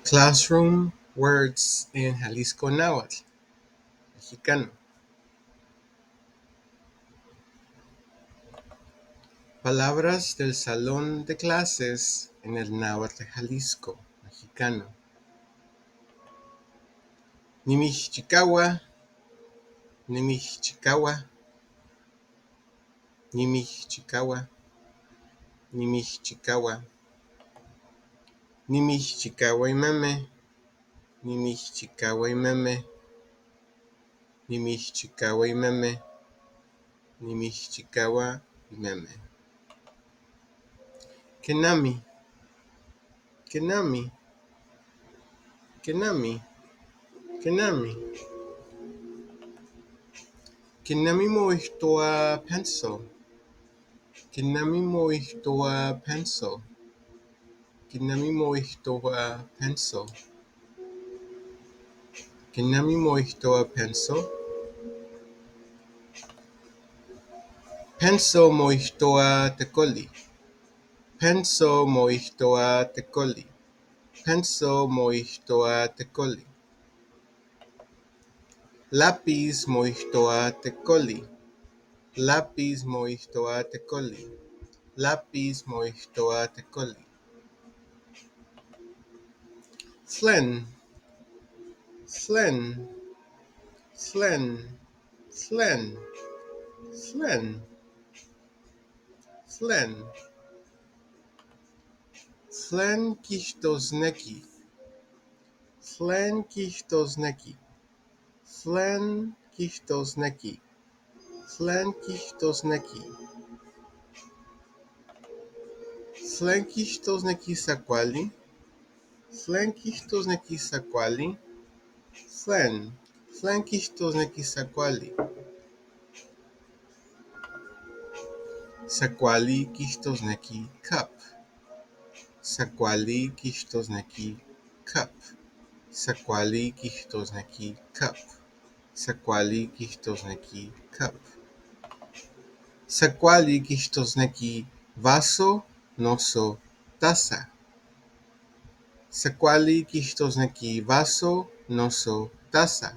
Classroom Words en Jalisco Náhuatl, mexicano. Palabras del salón de clases en el náhuatl de Jalisco, mexicano. Nimixchicaua, nimixchicaua, nimixchicaua, nimixchicaua. Nimixchicaua y meme, nimixchicaua y meme, nimixchicaua y meme, nimixchicaua y meme. Kenami, kenami, kenami, kenami. Kenami moixtoa pencil. Kenami moixtoa pencil. Kenami moixtoa pencil. Kenami moixtoa pencil. Pencil moixtoa tecoli. Pencil moixtoa tecoli. Pencil moixtoa tecoli. Lápiz moixtoa tecoli. Lápiz moixtoa tecoli. Lápiz moixtoa tecoli. Flen. Flen. Flen. Flen. Flen. Flen. Flen kixtosneki. Flen kixtosneki. Flen kixtosneki. Flen kixtosneki. Flen kixtosneki sakuali. Flen kixtosneki sakuali. Flen. Flen kixtosneki sakuali. Sakuali kixtosneki cup. Sakuali kixtosneki cup. Sakuali kixtosneki cup. Sakuali kixtosneki cup. Sakuali kixtosneki vaso, noso, taza. Sakuali kixtosneki vaso, noso, taza.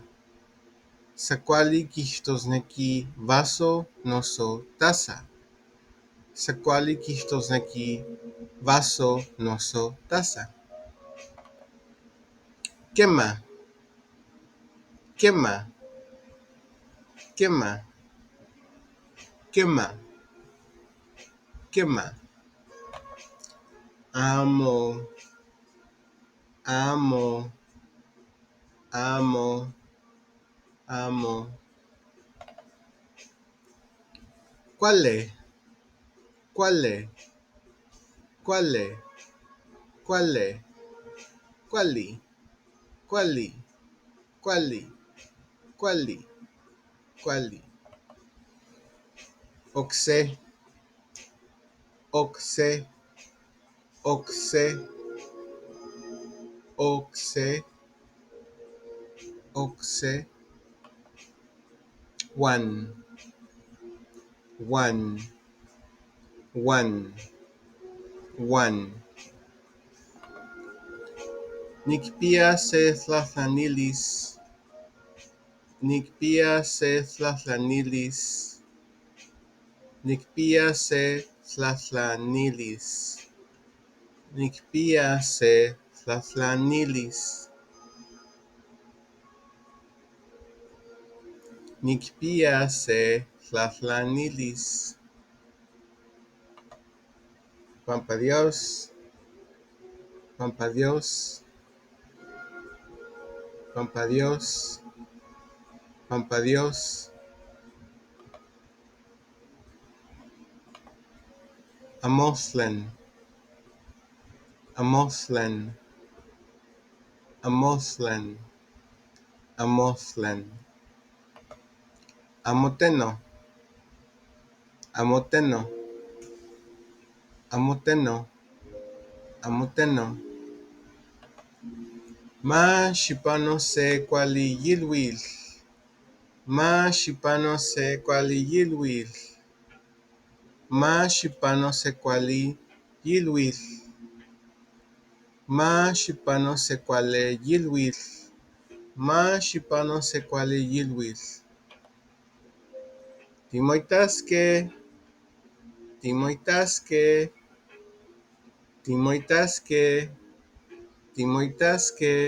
Sakuali kixtosneki vaso, noso, taza. Sakuali kixtosneki vaso, noso, taza. Quema. Quema. Quema. Quema. Quema. Amo. Amo. Amo. Amo. Quale. Quale. Quale. Quale. Quali. Quali. Quali. Quali. Quali. Oxe. Oxe. Oxe. Oxe. Oxe. One. One. One. One. Nikpia se tlatlanilis. Nikpia se tlatlanilis. Nikpia se tlatlanilis. Nikpia se tlatlanilis. Nikpia se tlatlanilis. Pampa Dios. Pampa Dios. Pampa Dios. Pampa Dios. Amoslen. Amoslen. Amoslen. Amoslen. Amoteno. Amoteno. Amoteno. Amoteno. Ma shipano se kuali yilwil. Ma shipano se kuali yilwil. Ma shipano se kuali yilwil. Ma xipano se kuali yiluitl. Ma xipano se kuali yiluitl. Timoitaskej, timoitaskej, timoitaskej, timoitaskej.